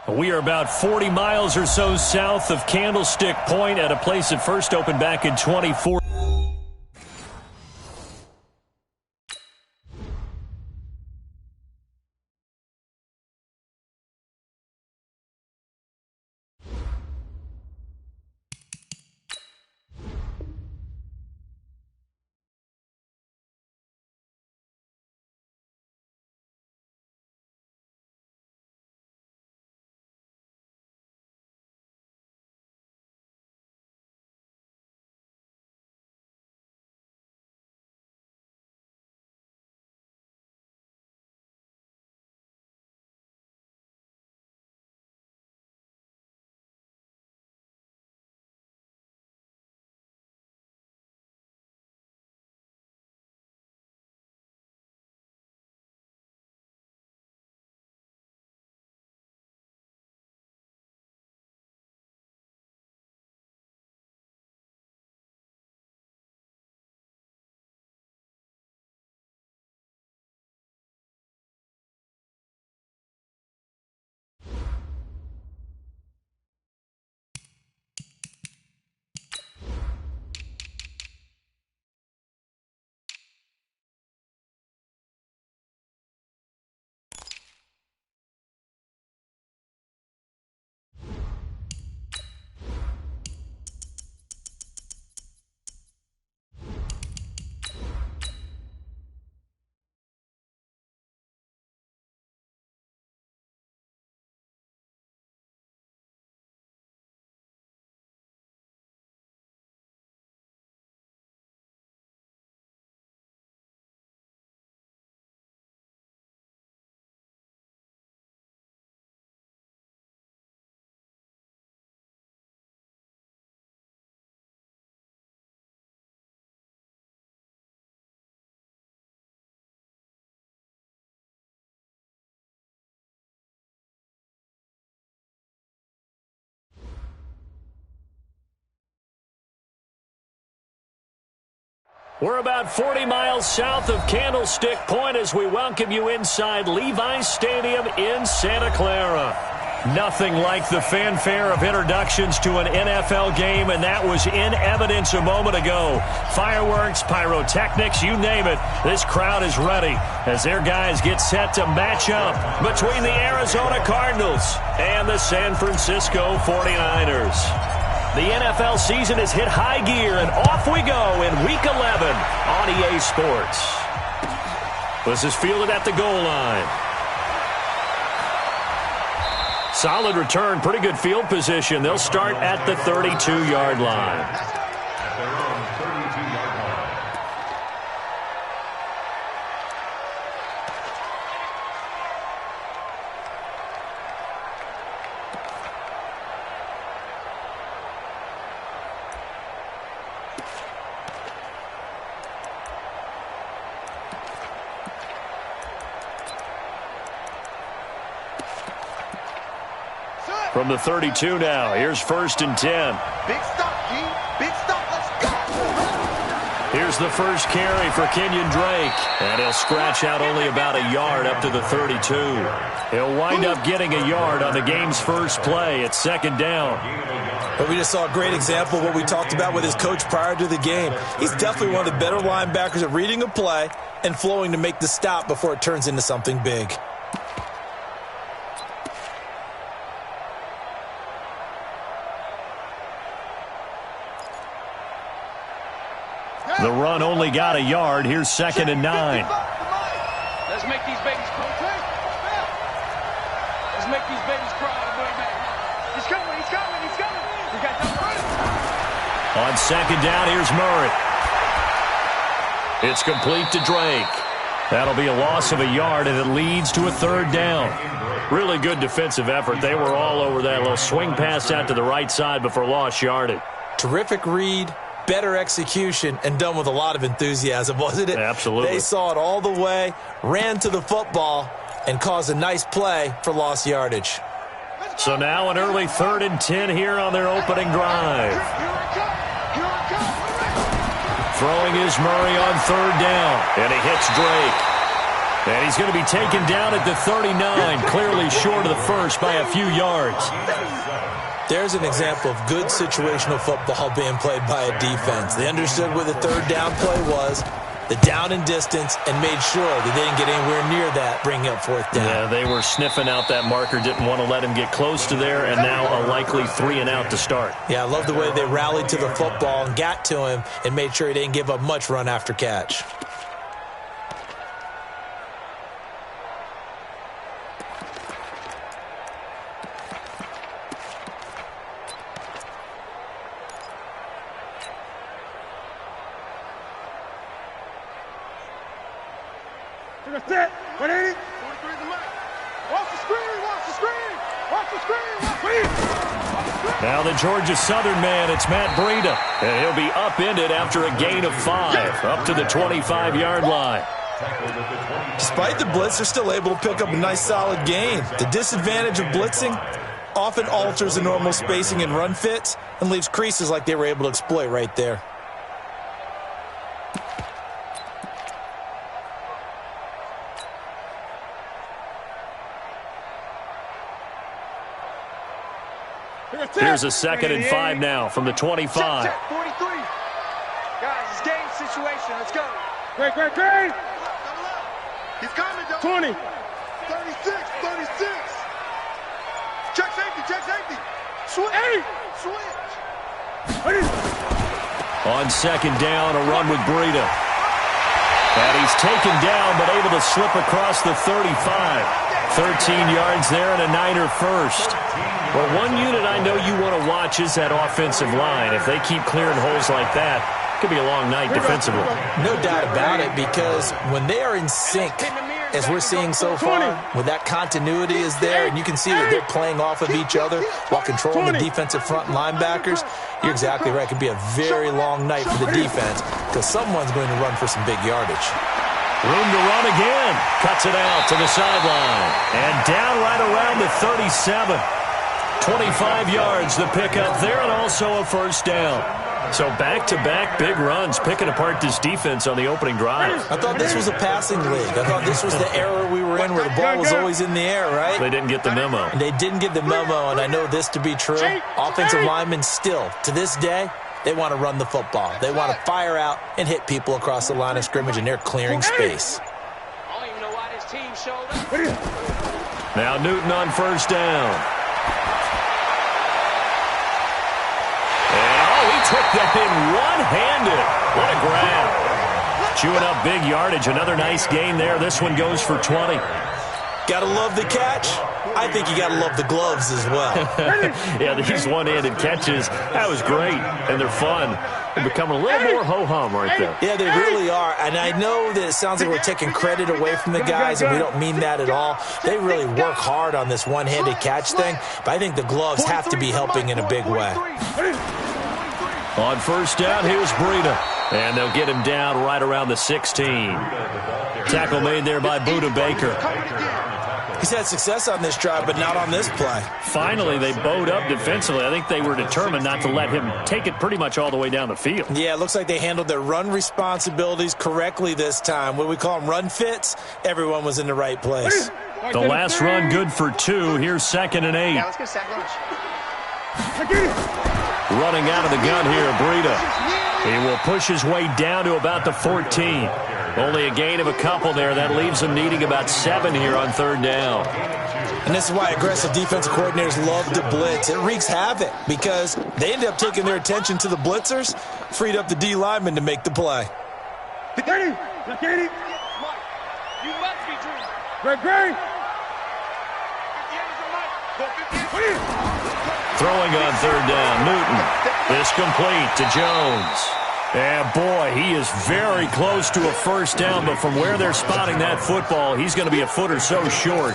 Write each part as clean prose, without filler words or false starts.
We are about 40 miles or so south of Candlestick Point at a place that first opened back in 2014. We're about 40 miles south of Candlestick Point as we welcome you inside Levi's Stadium in Santa Clara. Nothing like the fanfare of introductions to an NFL game, and that was in evidence a moment ago. Fireworks, pyrotechnics, you name it. This crowd is ready as their guys get set to match up between the Arizona Cardinals and the San Francisco 49ers. The NFL season has hit high gear, and off we go in Week 11 on EA Sports. This is fielded at the goal line. Solid return, pretty good field position. They'll start at the 32-yard line. From the 32 now, here's 1st and 10. Big stop, G. Big stop. Let's go. Here's the first carry for Kenyon Drake. And he'll scratch out only about a yard up to the 32. He'll wind up getting a yard on the game's first play. It's 2nd down. But we just saw a great example of what we talked about with his coach prior to the game. He's definitely one of the better linebackers at reading a play and flowing to make the stop before it turns into something big. The run only got a yard. Here's 2nd and 9. Let's make these babies cry. Let's make these babies cry. He's coming. He's coming. He's coming. We got no run. On 2nd down, here's Murray. It's complete to Drake. That'll be a loss of a yard, and it leads to a 3rd down. Really good defensive effort. They were all over that little swing pass out to the right side before lost yardage. Terrific read. Better execution, and done with a lot of enthusiasm, wasn't it? Absolutely. They saw it all the way, ran to the football, and caused a nice play for lost yardage. So now an early 3rd and 10 here on their opening drive. Throwing is Murray on 3rd down, and he hits Drake. And he's going to be taken down at the 39, clearly short of the first by a few yards. There's an example of good situational football being played by a defense. They understood where the third down play was, the down and distance, and made sure that they didn't get anywhere near that, bringing up fourth down. Yeah, they were sniffing out that marker, didn't want to let him get close to there, and now a likely 3-and-out to start. Yeah, I love the way they rallied to the football and got to him and made sure he didn't give up much run after catch. That's it. 180. 43 the mic. Watch the screen. Watch the screen. Watch the screen. Now the Georgia Southern man, it's Matt Breida. And he'll be upended after a gain of 5, up to the 25-yard line. Despite the blitz, they're still able to pick up a nice solid gain. The disadvantage of blitzing often alters the normal spacing and run fits and leaves creases like they were able to exploit right there. Here's a 2nd and 5 now from the 25. Check, 43. Guys, it's game situation. Let's go. Great. He's coming, though. 20. 36. Check safety. Switch. On 2nd down, a run with Breida. And he's taken down, but able to slip across the 35. 13 yards there and a Niner first. Well, one unit I know you want to watch is that offensive line. If they keep clearing holes like that, it could be a long night defensively. No doubt about it, because when they are in sync, as we're seeing so far, when that continuity is there, and you can see that they're playing off of each other while controlling the defensive front linebackers, you're exactly right. It could be a very long night for the defense because someone's going to run for some big yardage. Room to run again. Cuts it out to the sideline. And down right around the 37. 25 yards the pickup there, and also a first down. So back-to-back big runs, picking apart this defense on the opening drive. I thought this was a passing league. I thought this was the era we were in where the ball was always in the air, right? They didn't get the memo. They didn't get the memo, and I know this to be true. Offensive linemen still, to this day, they want to run the football. They want to fire out and hit people across the line of scrimmage, and they're clearing space. I don't even know why this team showed up. Now Newton on first down. Took that in one-handed. What a grab. Chewing up big yardage. Another nice gain there. This one goes for 20. Gotta love the catch. I think you gotta love the gloves as well. Yeah, these one-handed catches, that was great. And they're fun. They're becoming a little more ho-hum right there. Yeah, they really are. And I know that it sounds like we're taking credit away from the guys, and we don't mean that at all. They really work hard on this one-handed catch thing, but I think the gloves have to be helping in a big way. On first down, here's Breida. And they'll get him down right around the 16. Tackle made there by Buda Baker. He's had success on this drive, but not on this play. Finally, they bowed up defensively. I think they were determined not to let him take it pretty much all the way down the field. Yeah, it looks like they handled their run responsibilities correctly this time. When we call them run fits, everyone was in the right place. The last run good for 2. Here's 2nd and 8. Yeah, let's get sack lunch. Running out of the gun here, Breida. He will push his way down to about the 14. Only a gain of a couple there. That leaves him needing about 7 here on third down. And this is why aggressive defensive coordinators love to blitz. It wreaks havoc because they end up taking their attention to the blitzers, freed up the D lineman to make the play. You must be dreaming. Great. Throwing on third down, Newton. Is complete to Jones. And boy, he is very close to a first down, but from where they're spotting that football, he's going to be a foot or so short.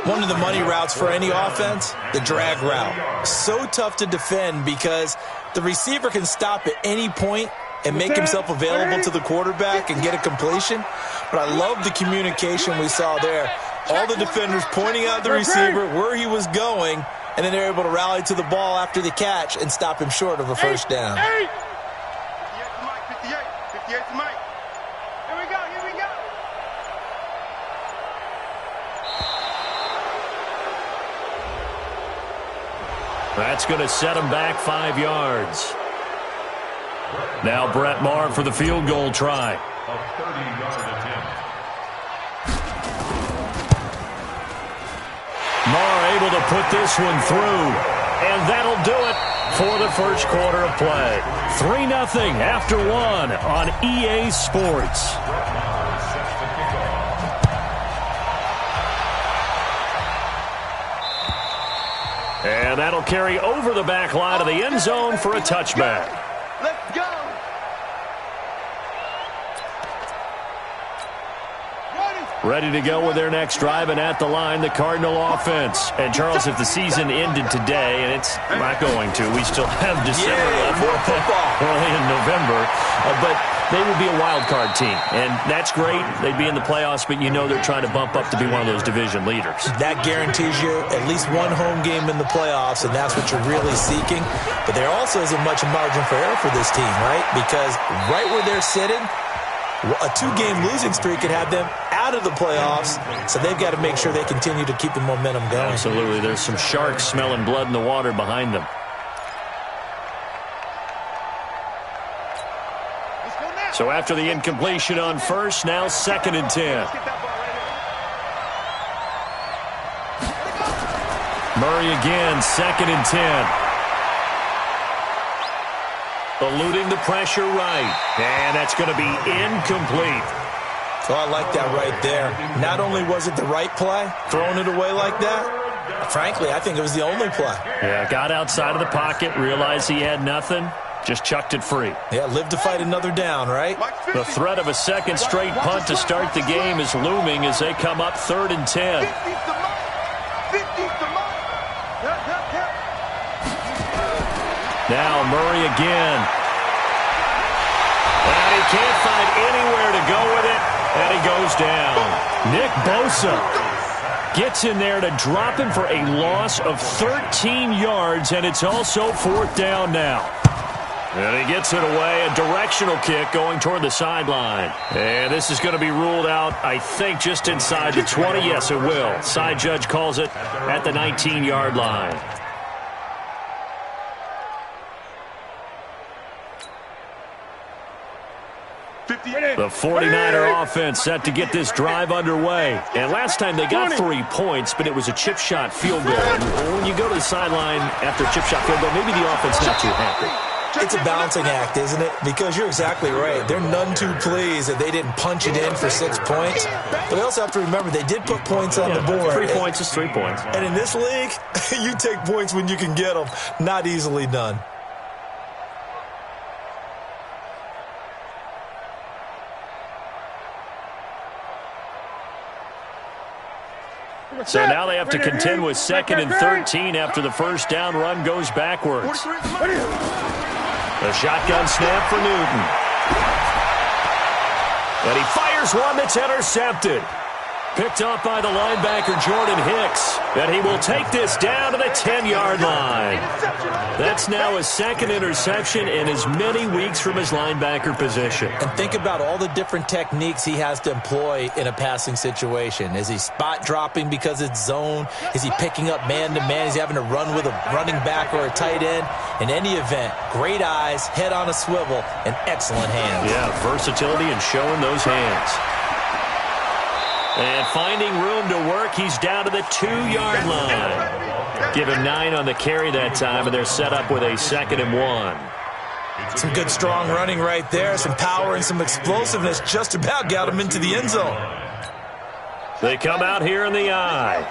One of the money routes for any offense, the drag route. So tough to defend because the receiver can stop at any point and make himself available to the quarterback and get a completion. But I love the communication we saw there. All the defenders pointing out the receiver where he was going, and then they're able to rally to the ball after the catch and stop him short of a first down. 58 to Mike. 58 to Mike. Here we go. That's going to set him back 5 yards. Now Brett Maher for the field goal try. Maher able to put this one through. And that'll do it for the first quarter of play. 3-0 after 1 on EA Sports. And that'll carry over the back line of the end zone for a touchback. Let's go. Ready to go with their next drive, and at the line, the Cardinal offense. And, Charles, if the season ended today, and it's not going to, we still have December left, early in November, but they would be a wild card team. And that's great. They'd be in the playoffs, but you know they're trying to bump up to be one of those division leaders. That guarantees you at least one home game in the playoffs, and that's what you're really seeking. But there also isn't much margin for error for this team, right? Because right where they're sitting, a 2-game losing streak could have them out of the playoffs, so they've got to make sure they continue to keep the momentum going. Absolutely. There's some sharks smelling blood in the water behind them. So after the incompletion on first, now 2nd and 10. Murray again, 2nd and 10. Eluding the pressure right. And that's going to be incomplete. So I like that right there. Not only was it the right play, throwing it away like that, frankly, I think it was the only play. Yeah, got outside of the pocket, realized he had nothing, just chucked it free. Yeah, live to fight another down, right? The threat of a second straight punt to start the game is looming as they come up 3rd and 10. Now Murray again. And he can't find anywhere to go with it, and he goes down. Nick Bosa gets in there to drop him for a loss of 13 yards, and it's also 4th down now. And he gets it away, a directional kick going toward the sideline. And this is going to be ruled out, I think, just inside the 20. Yes, it will. Side judge calls it at the 19-yard line. The 49er offense set to get this drive underway. And last time they got 3 points, but it was a chip shot field goal. And when you go to the sideline after a chip shot field goal, maybe the offense not too happy. It's a balancing act, isn't it? Because you're exactly right. They're none too pleased that they didn't punch it in for 6 points. But they also have to remember they did put points on the board. 3 points is 3 points. And in this league, you take points when you can get them. Not easily done. So now they have to contend with 2nd and 13 after the first down run goes backwards. A shotgun snap for Newton. And he fires one that's intercepted. Picked up by the linebacker Jordan Hicks. And he will take this down to the 10-yard line. That's now his 2nd interception in as many weeks from his linebacker position. And think about all the different techniques he has to employ in a passing situation. Is he spot dropping because it's zone? Is he picking up man-to-man? Is he having to run with a running back or a tight end? In any event, great eyes, head on a swivel, and excellent hands. Yeah, versatility and showing those hands. And finding room to work, he's down to the 2-yard line. Give him 9 on the carry that time, and they're set up with a 2nd and 1. Some good strong running right there. Some power and some explosiveness just about got him into the end zone. They come out here in the eye.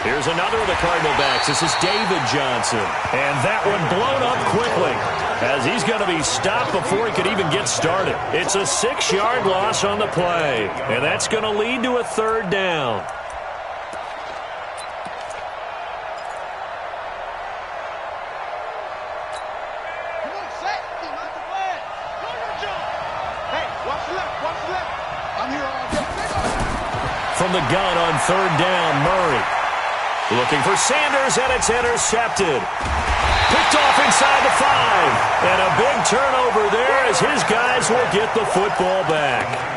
Here's another of the Cardinal backs. This is David Johnson. And that one blown up quickly as he's going to be stopped before he could even get started. It's a 6-yard loss on the play. And that's going to lead to a 3rd down. From the gun on 3rd down, Murray. Looking for Sanders, and it's intercepted. Picked off inside the 5. And a big turnover there as his guys will get the football back.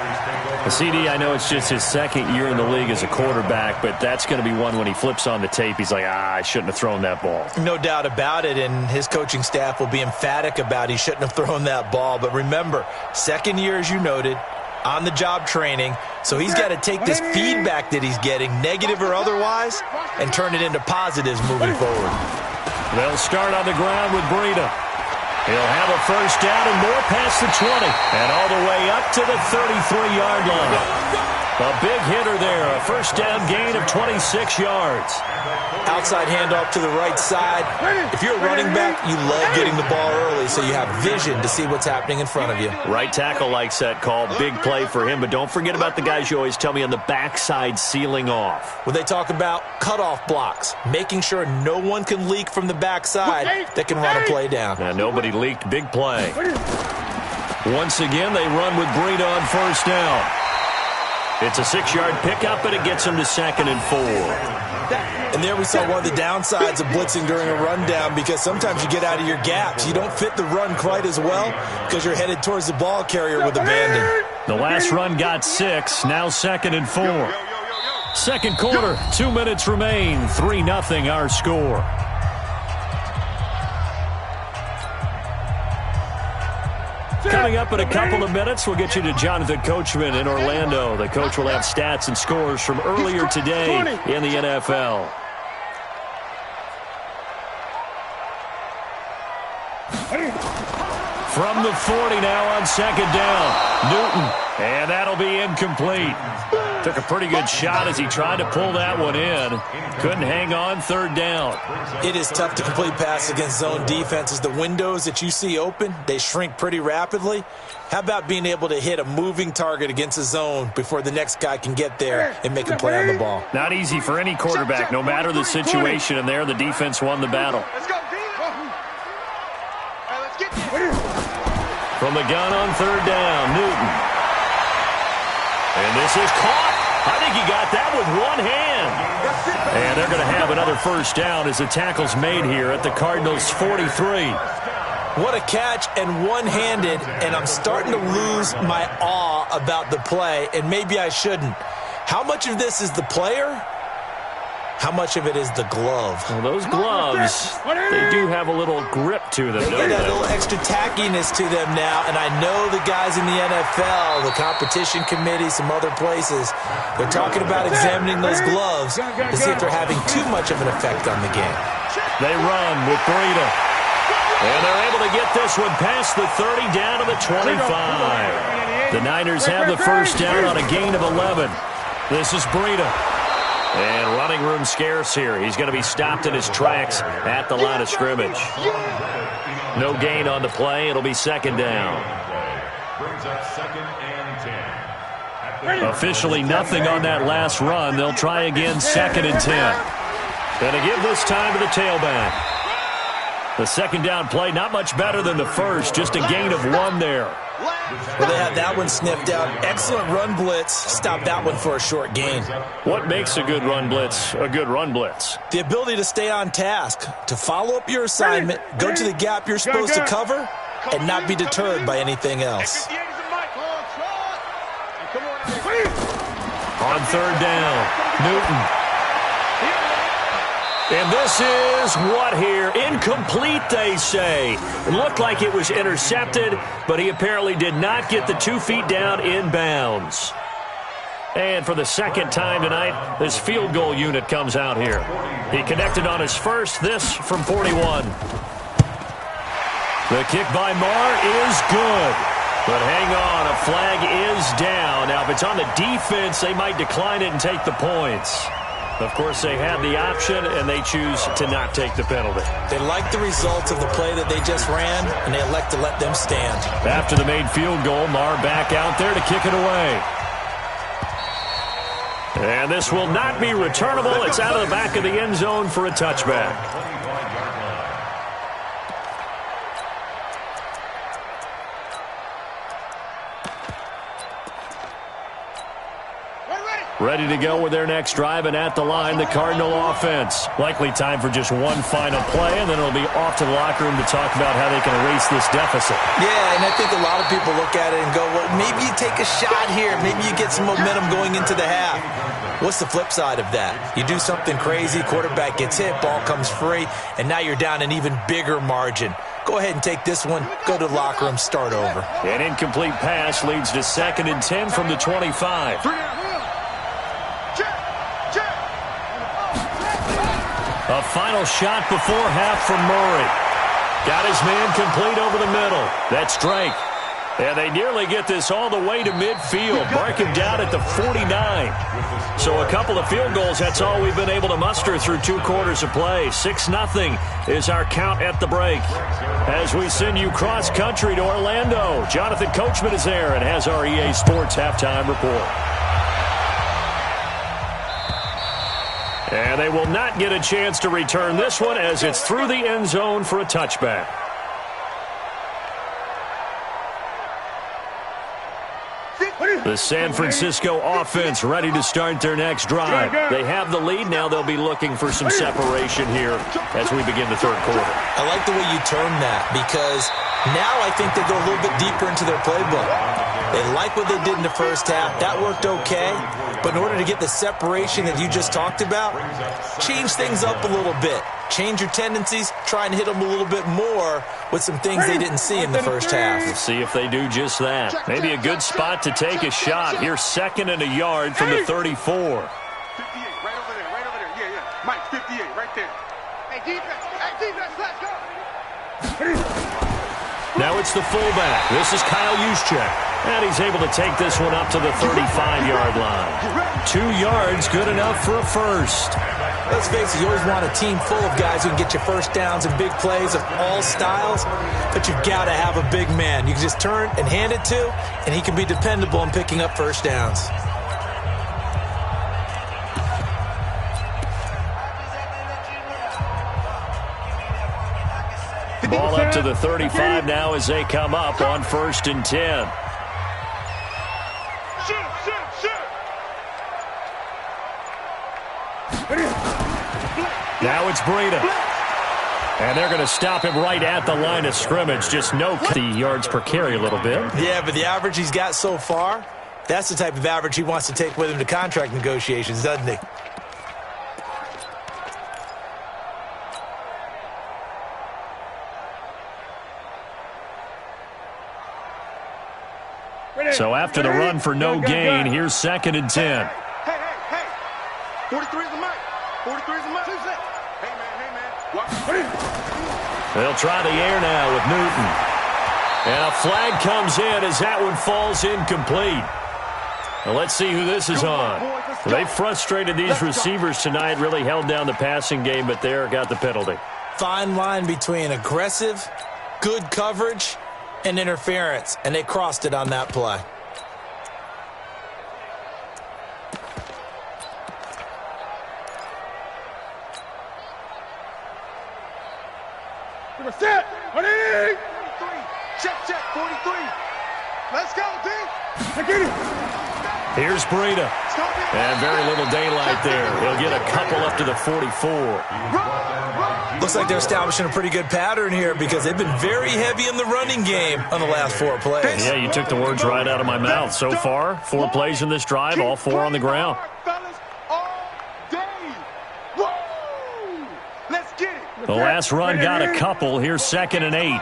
CD, I know it's just his second year in the league as a quarterback, but that's going to be one when he flips on the tape. He's like, I shouldn't have thrown that ball. No doubt about it, and his coaching staff will be emphatic about he shouldn't have thrown that ball. But remember, second year, as you noted, on-the-job training, so he's got to take this feedback that he's getting, negative or otherwise, and turn it into positives moving forward. They'll start on the ground with Breida. He'll have a first down and more past the 20. And all the way up to the 33-yard line. A big hitter there. A first down gain of 26 yards. Outside handoff to the right side. If you're a running back, you love getting the ball early so you have vision to see what's happening in front of you. Right tackle likes that call. Big play for him. But don't forget about the guys you always tell me on the backside sealing off. When they talk about cutoff blocks, making sure no one can leak from the backside that can run a play down. And nobody leaked. Big play. Once again, they run with Breida on first down. It's a 6-yard pickup, and it gets him to 2nd and 4. And there we saw one of the downsides of blitzing during a rundown, because sometimes you get out of your gaps. You don't fit the run quite as well because you're headed towards the ball carrier with abandon. The last run got 6, now 2nd and 4. Second quarter, 2 minutes remain, 3-0 our score. Coming up in a couple of minutes, we'll get you to Jonathan Coachman in Orlando. The coach will have stats and scores from earlier today in the NFL. From the 40 now on second down. Newton, and that'll be incomplete. Took a pretty good shot as he tried to pull that one in. Couldn't hang on, third down. It is tough to complete passes against zone defenses. The windows that you see open, they shrink pretty rapidly. How about being able to hit a moving target against a zone before the next guy can get there and make a play on the ball? Not easy for any quarterback, no matter the situation, and there the defense won the battle. Let's go, D. Let's get this. From the gun on third down, Newton. And this is caught. I think he got that with one hand. And they're going to have another first down as the tackle's made here at the Cardinals' 43. What a catch, and one-handed, and I'm starting to lose my awe about the play, and maybe I shouldn't. How much of this is the player? How much of it is the glove? Well, those gloves, they do have a little grip to them, They don't get they? a little extra tackiness to them now, and I know the guys in the NFL, the competition committee, some other places, they're talking about examining those gloves to see if they're having too much of an effect on the game. They run with Breida. And they're able to get this one past the 30 down to the 25. The Niners have the first down on a gain of 11. This is Breida. And running room scarce here. He's going to be stopped in his tracks at the line of scrimmage. No gain on the play. It'll be second down. Officially nothing on that last run. They'll try again, 2nd and 10. Going to give this time to the tailback. The second down play, not much better than the first. Just a gain of 1 there. Well, they had that one sniffed out. Excellent run blitz. Stop that one for a short gain. What makes a good run blitz a good run blitz? The ability to stay on task, to follow up your assignment, go to the gap you're supposed to cover, and not be deterred by anything else. On third down, Newton. And this is what here? Incomplete, they say. It looked like it was intercepted, but he apparently did not get the 2 feet down in bounds. And for the second time tonight, this field goal unit comes out here. He connected on his first, this from 41. The kick by Marr is good. But hang on, a flag is down. Now, if it's on the defense, they might decline it and take the points. Of course, they had the option, and they choose to not take the penalty. They like the results of the play that they just ran, and they elect to let them stand. After the made field goal, Marr back out there to kick it away. And this will not be returnable. It's out of the back of the end zone for a touchback. ready to go with their next drive, and at the line, the Cardinal offense. Likely time for just one final play, and then it'll be off to the locker room to talk about how they can erase this deficit. Yeah, and I think a lot of people look at it and go, well, maybe you take a shot here. Maybe you get some momentum going into the half. What's the flip side of that? You do something crazy, quarterback gets hit, ball comes free, and now you're down an even bigger margin. Go ahead and take this one, go to the locker room, start over. An incomplete pass leads to 2nd and 10 from the 25. A final shot before half from Murray. Got his man complete over the middle. That's Drake. And they nearly get this all the way to midfield. Mark him down at the 49. So a couple of field goals, that's all we've been able to muster through 2 quarters of play. 6-0 is our count at the break. As we send you cross-country to Orlando, Jonathan Coachman is there and has our EA Sports halftime report. And they will not get a chance to return this one as it's through the end zone for a touchback. The San Francisco offense ready to start their next drive. They have the lead. Now they'll be looking for some separation here as we begin the third quarter. I like the way you term that because now I think they go a little bit deeper into their playbook. They like what they did in the first half. That worked okay. But in order to get the separation that you just talked about, change things up a little bit. Change your tendencies. Try and hit them a little bit more with some things they didn't see in the first half. We'll see if they do just that. Maybe a good spot to take a shot. Here's 2nd and a yard from the 34. 58, right over there, right over there. Yeah. Mike, 58, right there. Hey, defense, let's go. Now it's the fullback. This is Kyle Juszczyk. And he's able to take this one up to the 35-yard line. 2 yards, good enough for a first. Let's face it, you always want a team full of guys who can get you first downs and big plays of all styles, but you've got to have a big man you can just turn and hand it to, and he can be dependable in picking up first downs. Ball up to the 35 now as they come up on 1st and 10. Now it's Breida. And they're going to stop him right at the line of scrimmage. Just no the yards per carry a little bit. Yeah, but the average he's got so far, that's the type of average he wants to take with him to contract negotiations, doesn't he? So after the run for no gain, here's 2nd and 10. Hey. 43 is the mic. 43 is the mic. Hey, man. They'll try the air now with Newton. And a flag comes in as that one falls incomplete. Now let's see who this is on. They frustrated these receivers tonight, really held down the passing game, but there got the penalty. Fine line between aggressive, good coverage, and interference, and they crossed it on that play. Set. 43. Check. 43. Let's go, D. Here's Breida. And very little daylight there. He'll get a couple up to the 44. Looks like they're establishing a pretty good pattern here because they've been very heavy in the running game on the last 4 plays. Yeah, you took the words right out of my mouth. So far, 4 plays in this drive, all 4 on the ground. The last run got a couple. Here's 2nd and 8.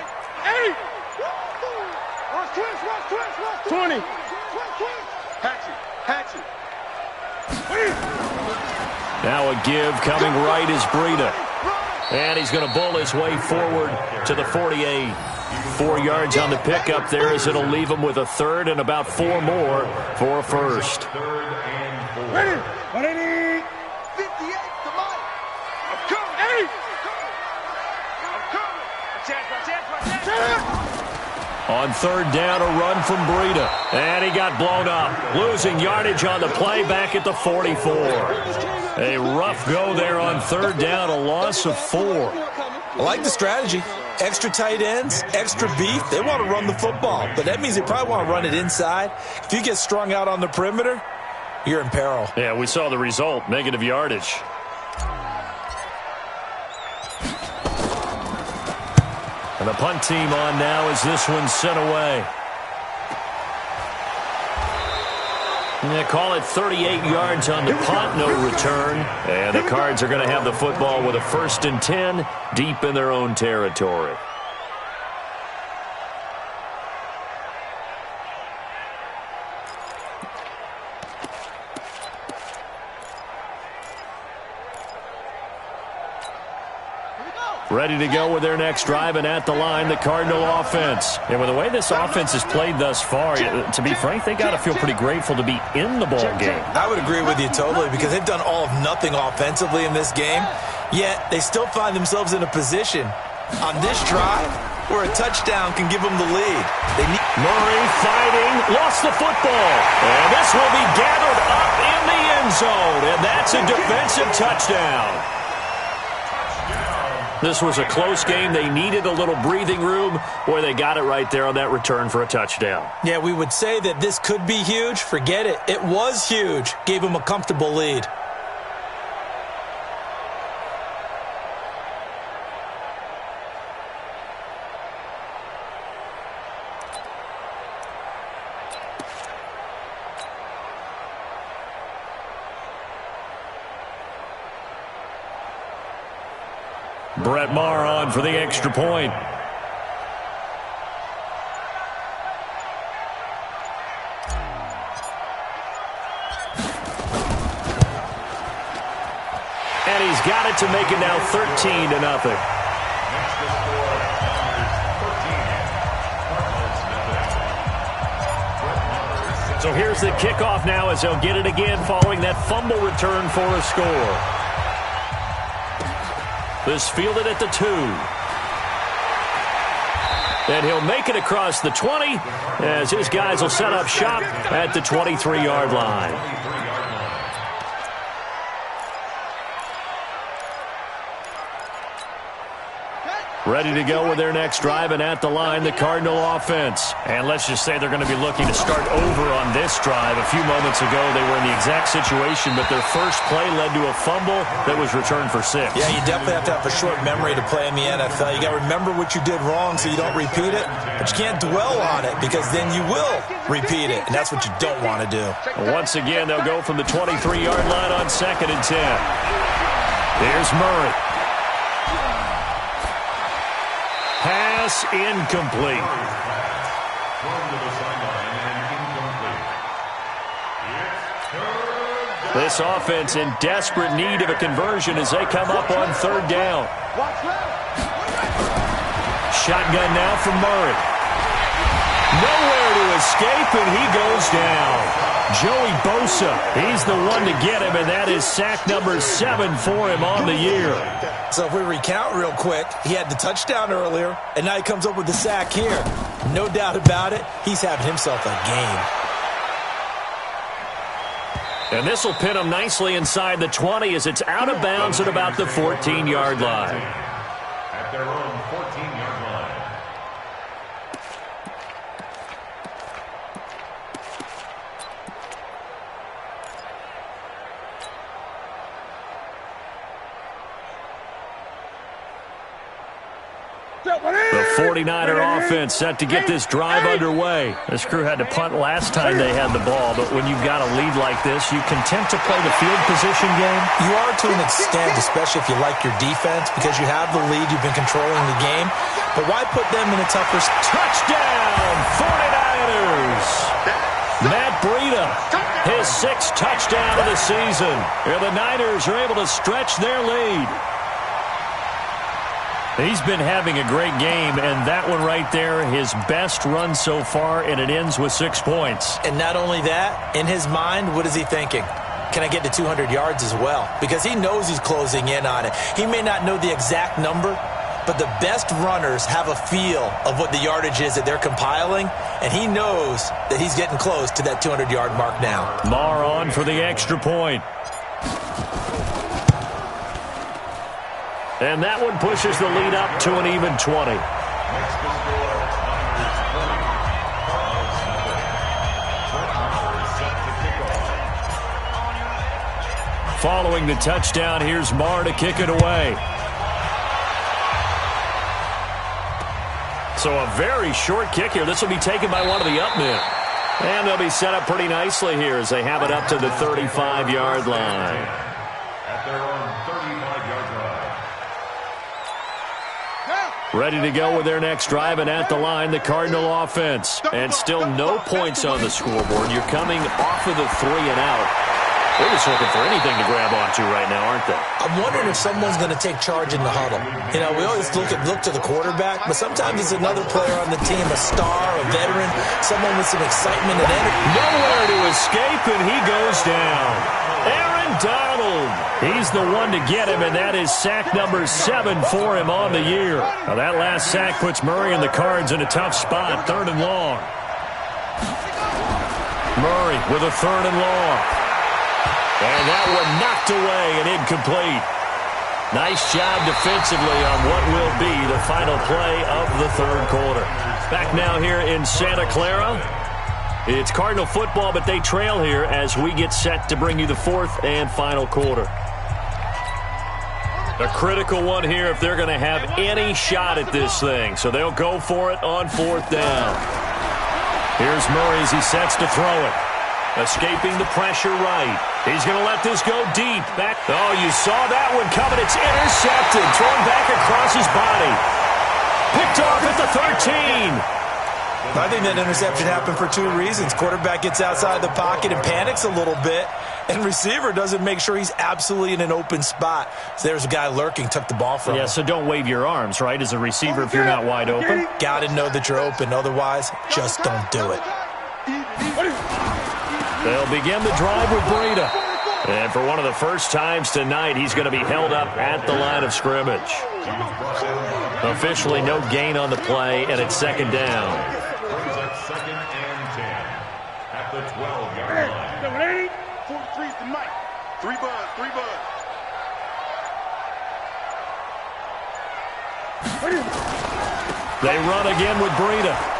20. Now a give coming right is Breida. And he's going to bull his way forward to the 48. 4 yards on the pickup there as it'll leave him with a 3rd and about 4 more for a first. Ready? 180. 58 to Mike. I'm coming. On 3rd down, a run from Breida. And he got blown up. Losing yardage on the play back at the 44. A rough go there on 3rd down, a loss of 4. I like the strategy. Extra tight ends, extra beef. They want to run the football, but that means they probably want to run it inside. If you get strung out on the perimeter, you're in peril. Yeah, we saw the result, negative yardage. And the punt team on now as this one's sent away. And they call it 38 yards on the punt, no return. And the Cards are going to have the football with a 1st and 10 deep in their own territory. Ready to go with their next drive, and at the line, the Cardinal offense. And with the way this offense has played thus far, to be frank, they got to feel pretty grateful to be in the ball game. I would agree with you totally, because they've done all of nothing offensively in this game, yet they still find themselves in a position on this drive where a touchdown can give them the lead. Murray fighting, lost the football. And this will be gathered up in the end zone, and that's a defensive touchdown. This was a close game. They needed a little breathing room. Boy, they got it right there on that return for a touchdown. Yeah, we would say that this could be huge. Forget it. It was huge. Gave them a comfortable lead. Brett Maher on for the extra point. And he's got it to make it now 13-0. So here's the kickoff now as they'll get it again following that fumble return for a score. This fielded at the 2. And he'll make it across the 20 as his guys will set up shop at the 23-yard line. Ready to go with their next drive, and at the line, the Cardinal offense. And let's just say they're going to be looking to start over on this drive. A few moments ago, they were in the exact situation, but their first play led to a fumble that was returned for 6. Yeah, you definitely have to have a short memory to play in the NFL. You got to remember what you did wrong so you don't repeat it, but you can't dwell on it because then you will repeat it, and that's what you don't want to do. Once again, they'll go from the 23-yard line on 2nd and 10. Here's Murray. Pass incomplete. This offense in desperate need of a conversion as they come up on 3rd down. Shotgun now from Murray. Nowhere to escape, and he goes down. Joey Bosa, he's the one to get him, and that is sack number 7 for him on the year. So if we recount real quick, he had the touchdown earlier, and now he comes up with the sack here. No doubt about it, he's having himself a game. And this will pin him nicely inside the 20 as it's out of bounds at about the 14-yard line. At their own 14-yard line. The 49er offense set to get this drive underway. This crew had to punt last time they had the ball, but when you've got a lead like this, you content to play the field position game? You are to an extent, especially if you like your defense, because you have the lead, you've been controlling the game. But why put them in a tougher... Touchdown, 49ers! Matt Breida, his 6th touchdown of the season. And the Niners are able to stretch their lead. He's been having a great game, and that one right there, his best run so far, and it ends with 6 points. And not only that, in his mind, what is he thinking? Can I get to 200 yards as well? Because he knows he's closing in on it. He may not know the exact number, but the best runners have a feel of what the yardage is that they're compiling, and he knows that he's getting close to that 200-yard mark now. Maher on for the extra point. And that one pushes the lead up to an even 20. Following the touchdown, here's Marr to kick it away. So a very short kick here. This will be taken by one of the up men. And they'll be set up pretty nicely here as they have it up to the 35-yard line. At their own 35-yard line. Ready to go with their next drive, and at the line, the Cardinal offense. And still no points on the scoreboard. You're coming off of the 3-and-out. They're just looking for anything to grab onto right now, aren't they? I'm wondering if someone's going to take charge in the huddle. You know, we always look to the quarterback, but sometimes it's another player on the team, a star, a veteran, someone with some excitement and energy. Nowhere to escape, and he goes down. Aaron Donald. He's the one to get him, and that is sack number 7 for him on the year. Now, that last sack puts Murray and the Cards in a tough spot, 3rd and long. Murray with a 3rd and long. And that one knocked away and incomplete. Nice job defensively on what will be the final play of the 3rd quarter. Back now here in Santa Clara. It's Cardinal football, but they trail here as we get set to bring you the 4th and final quarter. A critical one here if they're going to have any shot at this thing. So they'll go for it on 4th down. Here's Murray as he sets to throw it. Escaping the pressure right. He's going to let this go deep. Back. Oh, you saw that one coming. It's intercepted. Thrown back across his body. Picked off at the 13. I think that interception happened for 2 reasons. Quarterback gets outside the pocket and panics a little bit, and receiver doesn't make sure he's absolutely in an open spot. So there's a guy lurking, took the ball from him. Yeah, so don't wave your arms, right, as a receiver if you're not wide open. Got to know that you're open. Otherwise, just don't do it. They'll begin the drive with Breida. And for one of the first times tonight, he's going to be held up at the line of scrimmage. Officially no gain on the play, and it's 2nd down. 2nd and 10 at the 12-yard line. 43's the mic. 3 buds, 3 buds. They run again with Breida.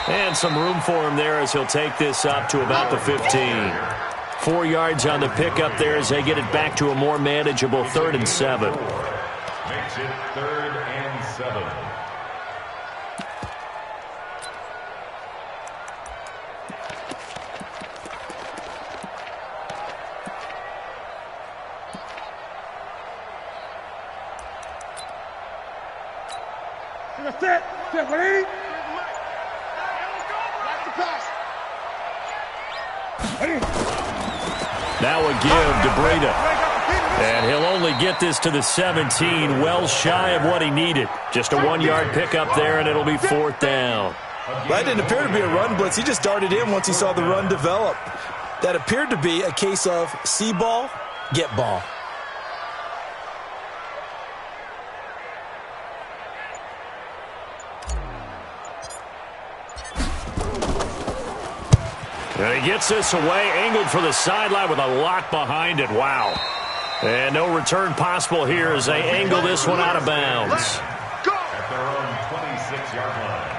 And some room for him there as he'll take this up to about the 15. 4 yards on the pickup there as they get it back to a more manageable 3rd and 7. Makes it 3rd and 7. Set, 180. Now a give to Breida. And he'll only get this to the 17, well shy of what he needed. Just a 1-yard pickup there, and it'll be 4th down. That didn't appear to be a run blitz. He just darted in once he saw the run develop. That appeared to be a case of see ball, get ball. And he gets this away, angled for the sideline with a lot behind it. Wow. And no return possible here as they angle this one out of bounds. At their own 26-yard line.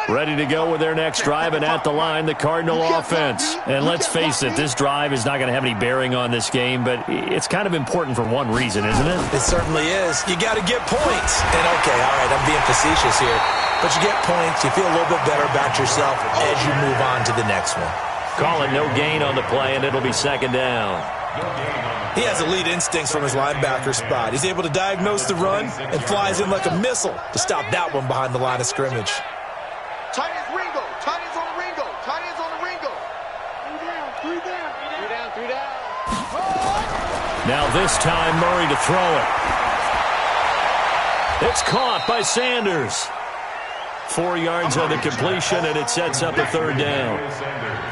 Ready to go with their next drive, and at the line, the Cardinal offense. And let's face it, this drive is not going to have any bearing on this game, but it's kind of important for one reason, isn't it? It certainly is. You got to get points. And, okay, all right, I'm being facetious here. But you get points, you feel a little bit better about yourself as you move on to the next one. Call it no gain on the play, and it'll be 2nd down. He has elite instincts from his linebacker spot. He's able to diagnose the run and flies in like a missile to stop that one behind the line of scrimmage. Tight ends Ringo. Tight ends on the Ringo. Tight ends on the Ringo. 3 down, 3 down. 3 down, 3 down. Now this time, Murray to throw it. It's caught by Sanders. 4 yards on the completion, and it sets up a 3rd down.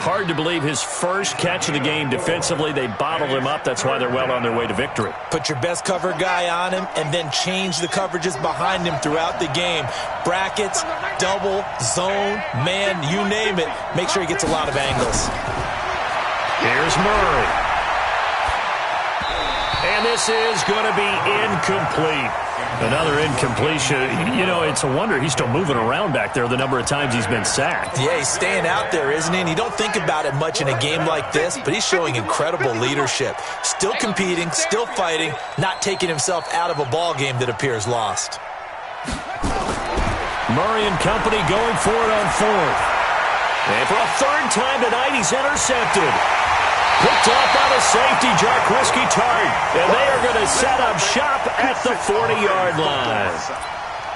Hard to believe his first catch of the game defensively. They bottled him up. That's why they're well on their way to victory. Put your best cover guy on him and then change the coverages behind him throughout the game. Brackets, double, zone, man, you name it. Make sure he gets a lot of angles. Here's Murray. And this is going to be incomplete. Another incompletion. You know, it's a wonder he's still moving around back there the number of times he's been sacked. Yeah, he's staying out there, isn't he? And you don't think about it much in a game like this, but he's showing incredible leadership. Still competing, still fighting, not taking himself out of a ball game that appears lost. Murray and company going for it on fourth. And for a third time tonight, he's intercepted. Picked off by the safety, Jarquiski Tart. And they are going to set up shop at the 40-yard line.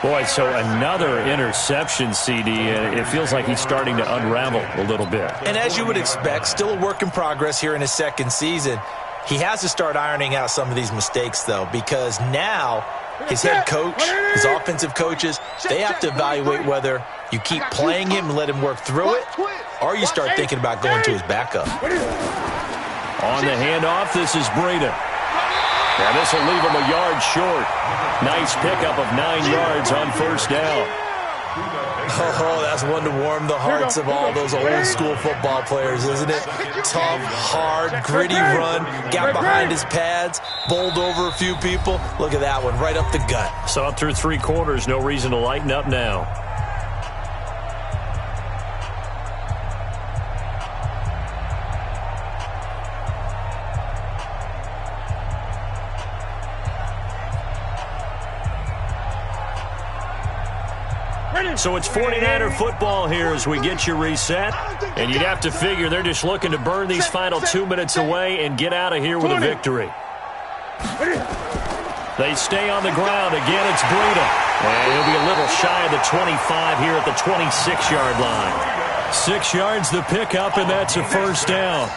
Boy, so another interception, CD. It feels like he's starting to unravel a little bit. And as you would expect, still a work in progress here in his second season. He has to start ironing out some of these mistakes, though, because now his head coach, his offensive coaches, they have to evaluate whether you keep playing him and let him work through it, or you start thinking about going to his backup. On the handoff, this is Breida. And this will leave him a yard short. Nice pickup of 9 yards on first down. Oh, that's one to warm the hearts of all those old-school football players, isn't it? Tough, hard, gritty run, got behind his pads, bowled over a few people. Look at that one, right up the gut. Saw it through 3 quarters, no reason to lighten up now. So it's 49er football here as we get you reset. And you'd have to figure they're just looking to burn these final 2 minutes away and get out of here with a victory. They stay on the ground. Again, it's Breida. And he'll be a little shy of the 25 here at the 26-yard line. 6 yards the pickup, and that's a first down.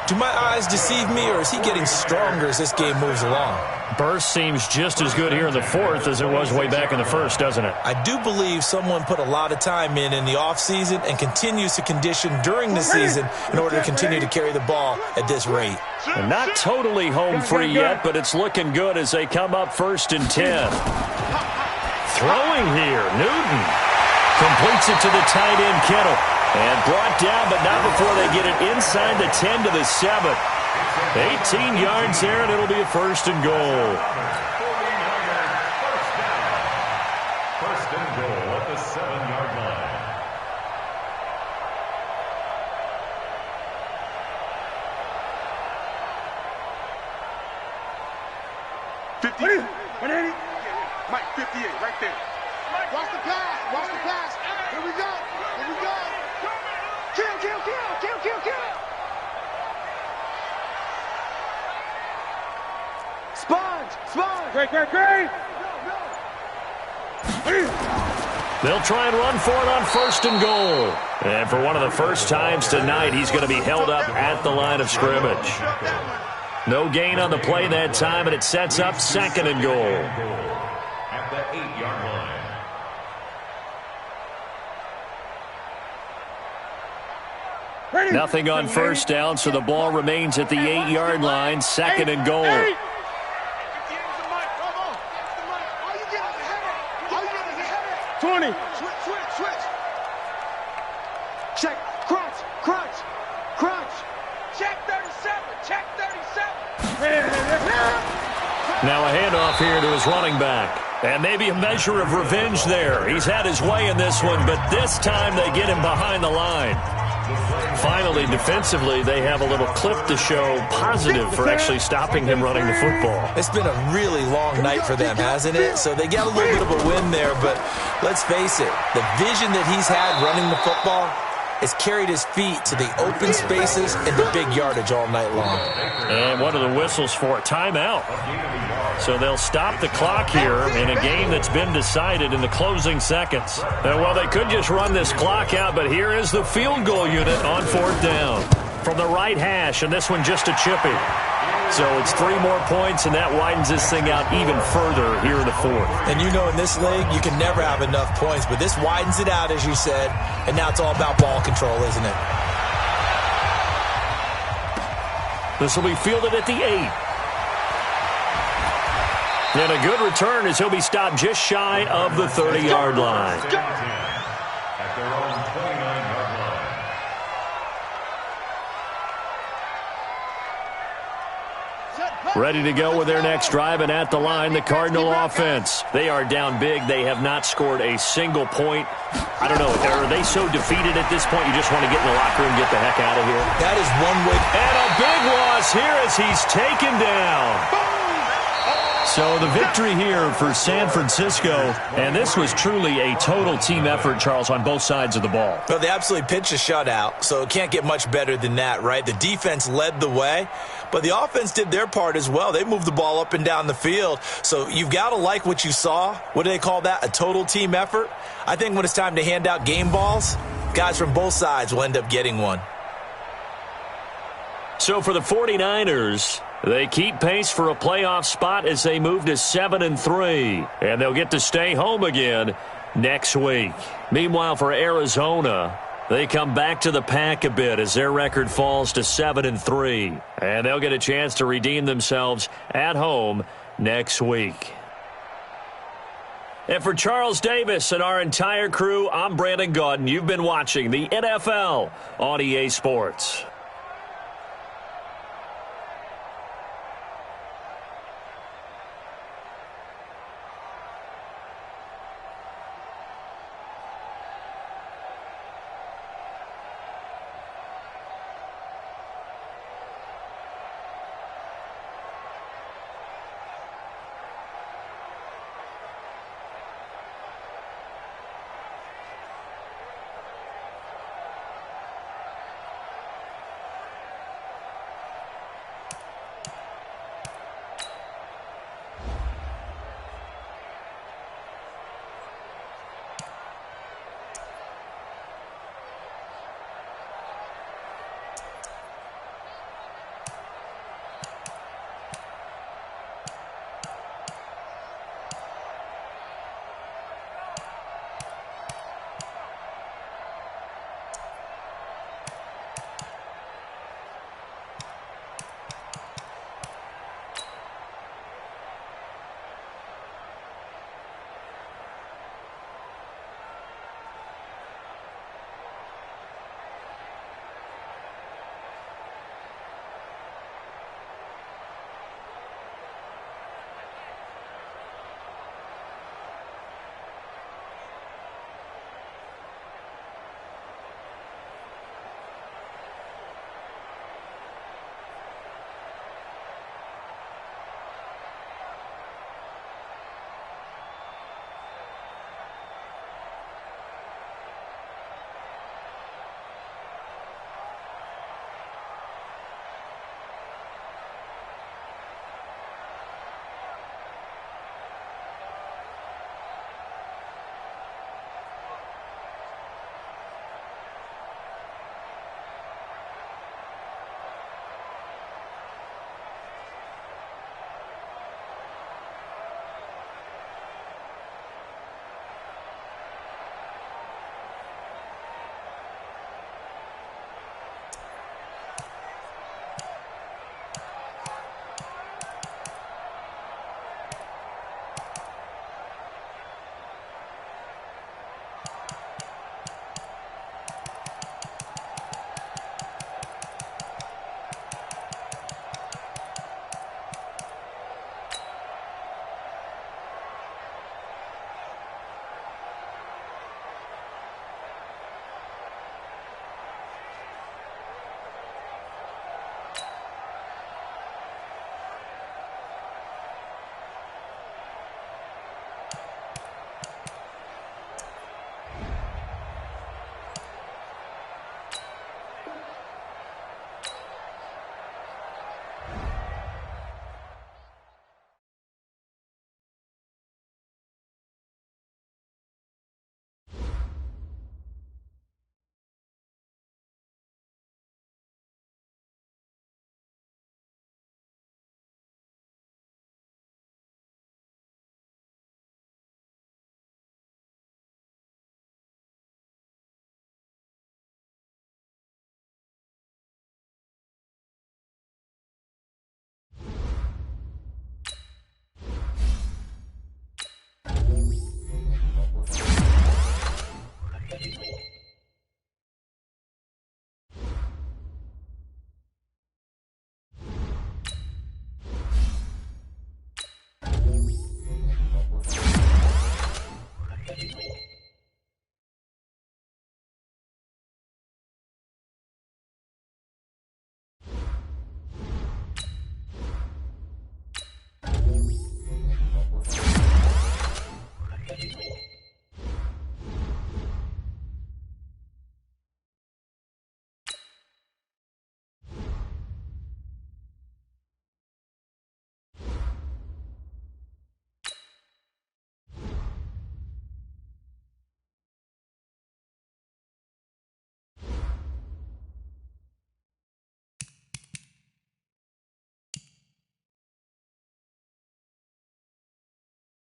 Do my eyes deceive me, or is he getting stronger as this game moves along? Burst seems just as good here in the fourth as it was way back in the first, doesn't it? I do believe someone put a lot of time in the offseason and continues to condition during the season in order to continue to carry the ball at this rate. And not totally home free yet, but it's looking good as they come up 1st and 10. Throwing here, Newton completes it to the tight end, Kittle. And brought down, but not before they get it inside the 10 to the 7. 18 yards there, and it'll be a 1st and goal. First and goal at the 7-yard line. 180. Mike, 58, right there. Watch the pass. Watch the pass. Here we go. Here we go. Kill, kill, kill, kill, kill, kill. Sponge. Great. They'll try and run for it on 1st and goal. And for one of the first times tonight, he's going to be held up at the line of scrimmage. No gain on the play that time, and it sets up 2nd and goal. At the 8-yard line. Nothing on first down, so the ball remains at the 8-yard line, 2nd and goal. 20. Switch. Check. Crunch. Check 37. Now a handoff here to his running back. And maybe a measure of revenge there. He's had his way in this one, but this time they get him behind the line. Finally, defensively, they have a little clip to show positive for actually stopping him running the football. It's been a really long night for them, hasn't it? So they got a little bit of a win there, but let's face it, the vision that he's had running the football has carried his feet to the open spaces and the big yardage all night long. And what are the whistles for? Timeout. So they'll stop the clock here in a game that's been decided in the closing seconds. And well, they could just run this clock out, but here is the field goal unit on 4th down. From the right hash, and this one just a chippy. So it's 3 more points, and that widens this thing out even further here in the 4th. And you know in this league, you can never have enough points, but this widens it out, as you said, and now it's all about ball control, isn't it? This will be fielded at the 8. And a good return as he'll be stopped just shy of the 30-yard line. At their own 29-yard line. Set, Ready to go with their next drive, and at the line, the Cardinal offense. They are down big. They have not scored a single point. I don't know. Are they so defeated at this point you just want to get in the locker room and get the heck out of here? That is one way. And a big loss here as he's taken down. So the victory here for San Francisco, and this was truly a total team effort, Charles, on both sides of the ball. Well, they absolutely pitched a shutout, so it can't get much better than that, right? The defense led the way, but the offense did their part as well. They moved the ball up and down the field, so you've got to like what you saw. What do they call that? A total team effort? I think when it's time to hand out game balls, guys from both sides will end up getting one. So for the 49ers, they keep pace for a playoff spot as they move to 7-3, and they'll get to stay home again next week. Meanwhile, for Arizona, they come back to the pack a bit as their record falls to 7-3, and they'll get a chance to redeem themselves at home next week. And for Charles Davis and our entire crew, I'm Brandon Gaudin. You've been watching the NFL on EA Sports.